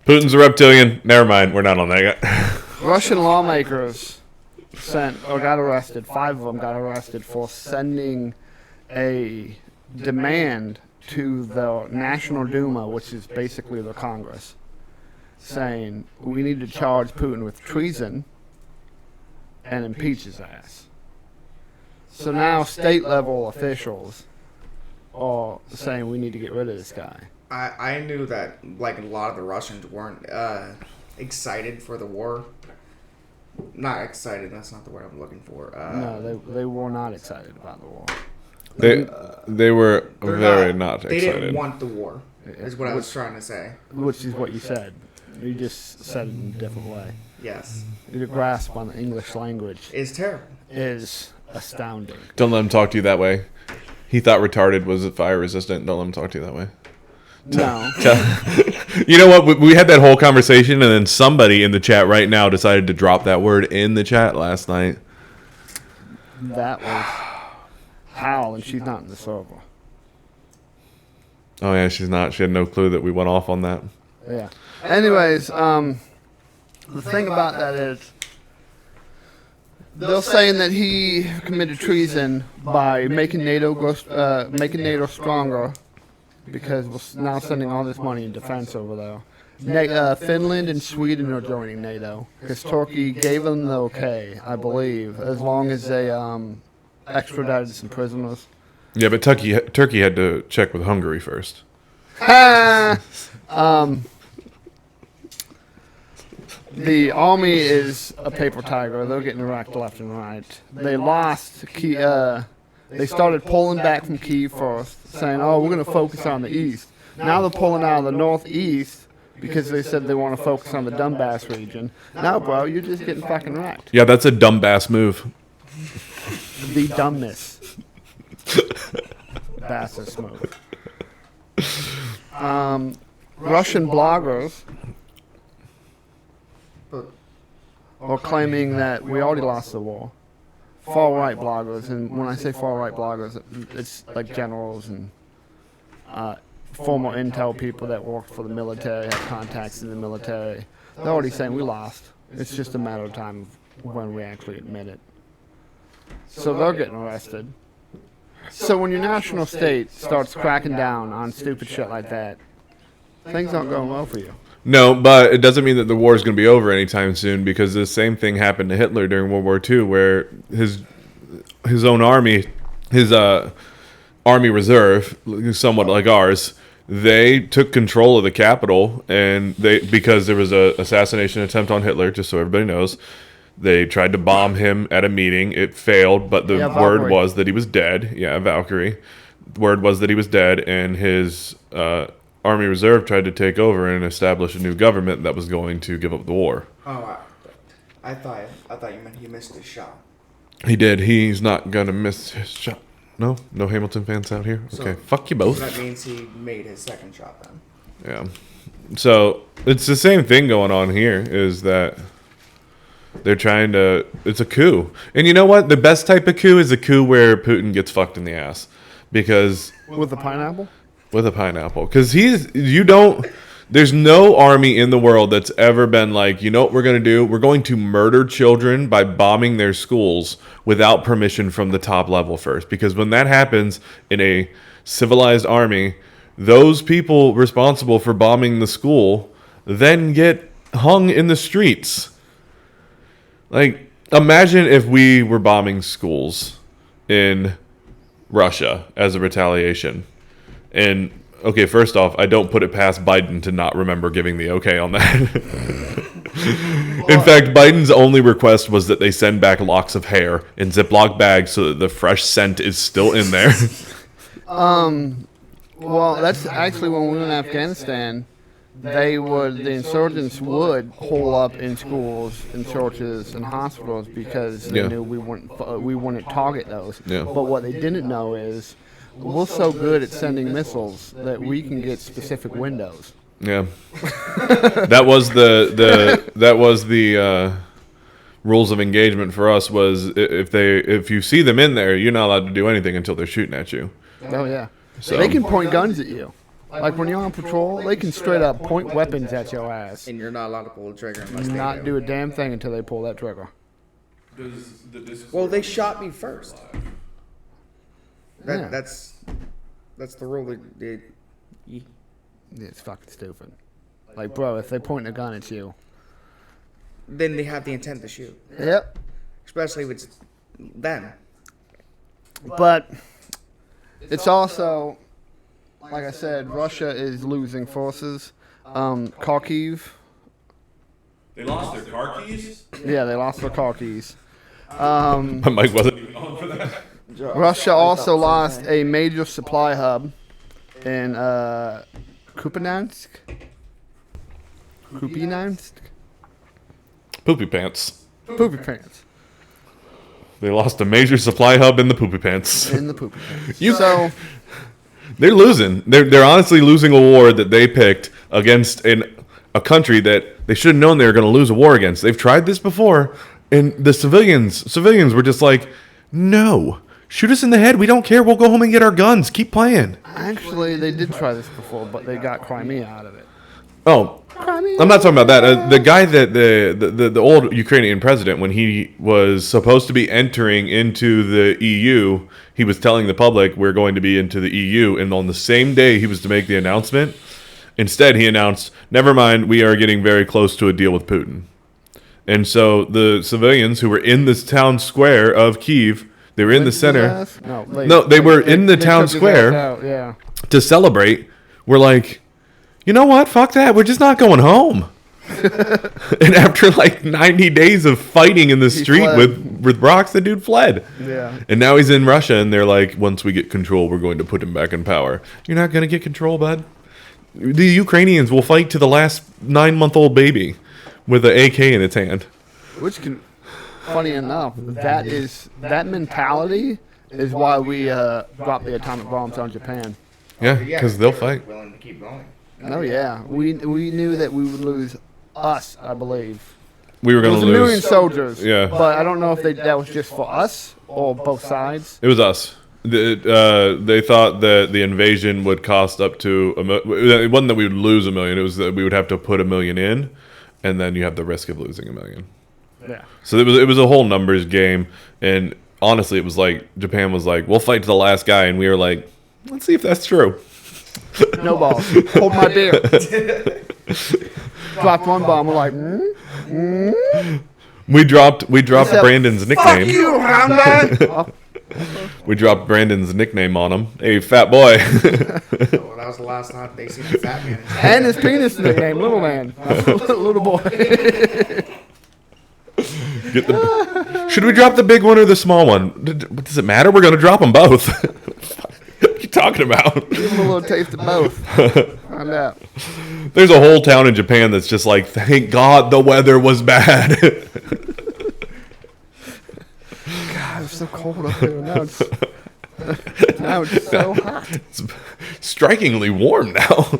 Putin's a reptilian. Never mind. We're not on that yet. Russian lawmakers got arrested. 5 of them got arrested for sending a demand to the National Duma, which is basically the Congress, saying we need to charge Putin with treason and impeach his ass. So now state-level officials are saying we need to get rid of this guy. I knew that like a lot of the Russians weren't excited for the war. Not excited. That's not the word I'm looking for. No, they were not excited about the war. They were very not excited. They didn't want the war, is what I was trying to say. Which is what you said. You just said it in a different way. Yes. Your grasp on the English language It's terrible. is astounding. Don't let him talk to you that way. He thought retarded was fire resistant. Don't let him talk to you that way. No. You know what? We had that whole conversation, and then somebody in the chat right now decided to drop that word in the chat last night. That was Hal, and she's not in the server. Oh, yeah, she's not. She had no clue that we went off on that. Yeah. Anyways, the thing about that is they're saying that he committed treason by making NATO stronger because we're now sending all this money in defense over there. Finland and Sweden are joining NATO because Turkey gave them the okay, I believe, as long as they extradited some prisoners. Yeah, but Turkey had to check with Hungary first. The army is a paper tiger. They're getting wrecked left and right. They lost Kyiv. They started pulling back from Kyiv first, saying, "Oh, we're going to focus on the east." Now they're pulling out of the northeast because they said they want to focus on the Donbass region. Now, bro, you're just getting fucking wrecked. Yeah, that's a dumb bass move. The dumbness. Bassist move. Russian bloggers are claiming that we already lost the war. Far-right bloggers, and when I say far-right bloggers, it's like generals and former intel people that worked for the military, have contacts in the military. They're already saying we lost. It's just a matter of time when we actually admit it. So they're getting arrested. So when your national state starts cracking down on stupid shit like that, things aren't going well for you. No, but it doesn't mean that the war is going to be over anytime soon, because the same thing happened to Hitler during World War II, where his own army, his army reserve, somewhat like ours, they took control of the capital, and because there was a assassination attempt on Hitler, just so everybody knows, they tried to bomb him at a meeting. It failed, but the word was that he was dead. Yeah, Valkyrie. The word was that he was dead, and his Army Reserve tried to take over and establish a new government that was going to give up the war. Oh, I thought you meant he missed his shot. He did. He's not gonna miss his shot. No Hamilton fans out here. Okay, fuck you both. So that means he made his second shot then. Yeah. So it's the same thing going on here. Is that they're trying to? It's a coup, and you know what? The best type of coup is a coup where Putin gets fucked in the ass, because with the pineapple. With a pineapple, because there's no army in the world that's ever been like, you know what we're going to do? We're going to murder children by bombing their schools without permission from the top level first. Because when that happens in a civilized army, those people responsible for bombing the school then get hung in the streets. Like, imagine if we were bombing schools in Russia as a retaliation. And, okay, first off, I don't put it past Biden to not remember giving the okay on that. In fact, Biden's only request was that they send back locks of hair in Ziploc bags so that the fresh scent is still in there. Well, that's actually when we were in Afghanistan. The insurgents would hole up in schools, in churches, and hospitals because they knew we wouldn't target those. Yeah. But what they didn't know is we're so good at sending missiles that we can get specific windows. Yeah, that was the rules of engagement for us. Was if you see them in there, you're not allowed to do anything until they're shooting at you. Oh yeah, So they can point guns at you. Like when you're on patrol, they can straight up point weapons at your ass. And you're not allowed to pull the trigger unless Not they do a damn thing until they pull that trigger. Well, they shot me first. Yeah. That's the rule. Yeah, it's fucking stupid. Like, bro, if they point a gun at you. Then they have the intent to shoot. Yep. Especially if it's them. But it's also, like I said, Russia is losing forces. Kharkiv. They lost their car keys? Yeah, they lost their Kharkiv. My mic wasn't even on for that. Russia also lost a major supply hub in Kupiansk. Poopy pants. Poopy pants. They lost a major supply hub in the poopy pants. In the poopy pants. So they're losing. They're honestly losing a war that they picked against a country that they should have known they were going to lose a war against. They've tried this before, and the civilians were just like, no, shoot us in the head. We don't care. We'll go home and get our guns. Keep playing. Actually, they did try this before, but they got Crimea out of it. Oh, Crimea. I'm not talking about that. The guy that the old Ukrainian president, when he was supposed to be entering into the EU, he was telling the public we're going to be into the EU, and on the same day he was to make the announcement, instead he announced, never mind, we are getting very close to a deal with Putin. And so the civilians who were in this town square of Kyiv, they were in the center. No, they were in the town square yeah. to celebrate. We're like, you know what? Fuck that. We're just not going home. And after like 90 days of fighting in the street with rocks, the dude fled. Yeah. And now he's in Russia, and they're like, once we get control, we're going to put him back in power. You're not going to get control, bud. The Ukrainians will fight to the last 9-month-old baby with an AK in its hand. Which can, funny enough, that mentality is why we dropped the atomic bombs on Japan. Yeah, because they'll fight. Willing to keep going. Oh yeah, we knew that we would lose us. I believe We were it going was to a lose. million soldiers. Yeah. But I don't know if that was just for us or both sides. It was us. They thought that the invasion would cost up to it wasn't that we would lose $1 million. It was that we would have to put $1 million in, and then you have the risk of losing $1 million. Yeah. So it was a whole numbers game, and honestly, it was like Japan was like, "We'll fight to the last guy," and we were like, "Let's see if that's true." No balls. Hold my beer. Dropped one bomb. We're like, We dropped Brandon's nickname. Fuck you, Honda. We dropped Brandon's nickname on him. Hey, fat boy. Well, that was the last time they seen a fat man. And his penis nickname, Little Man. Little boy. Should we drop the big one or the small one? Does it matter? We're going to drop them both. What are you talking about? Give him a little taste of both. Find out. There's a whole town in Japan that's just like, thank God the weather was bad. God, it's so cold up here. Now it's so hot. It's strikingly warm now.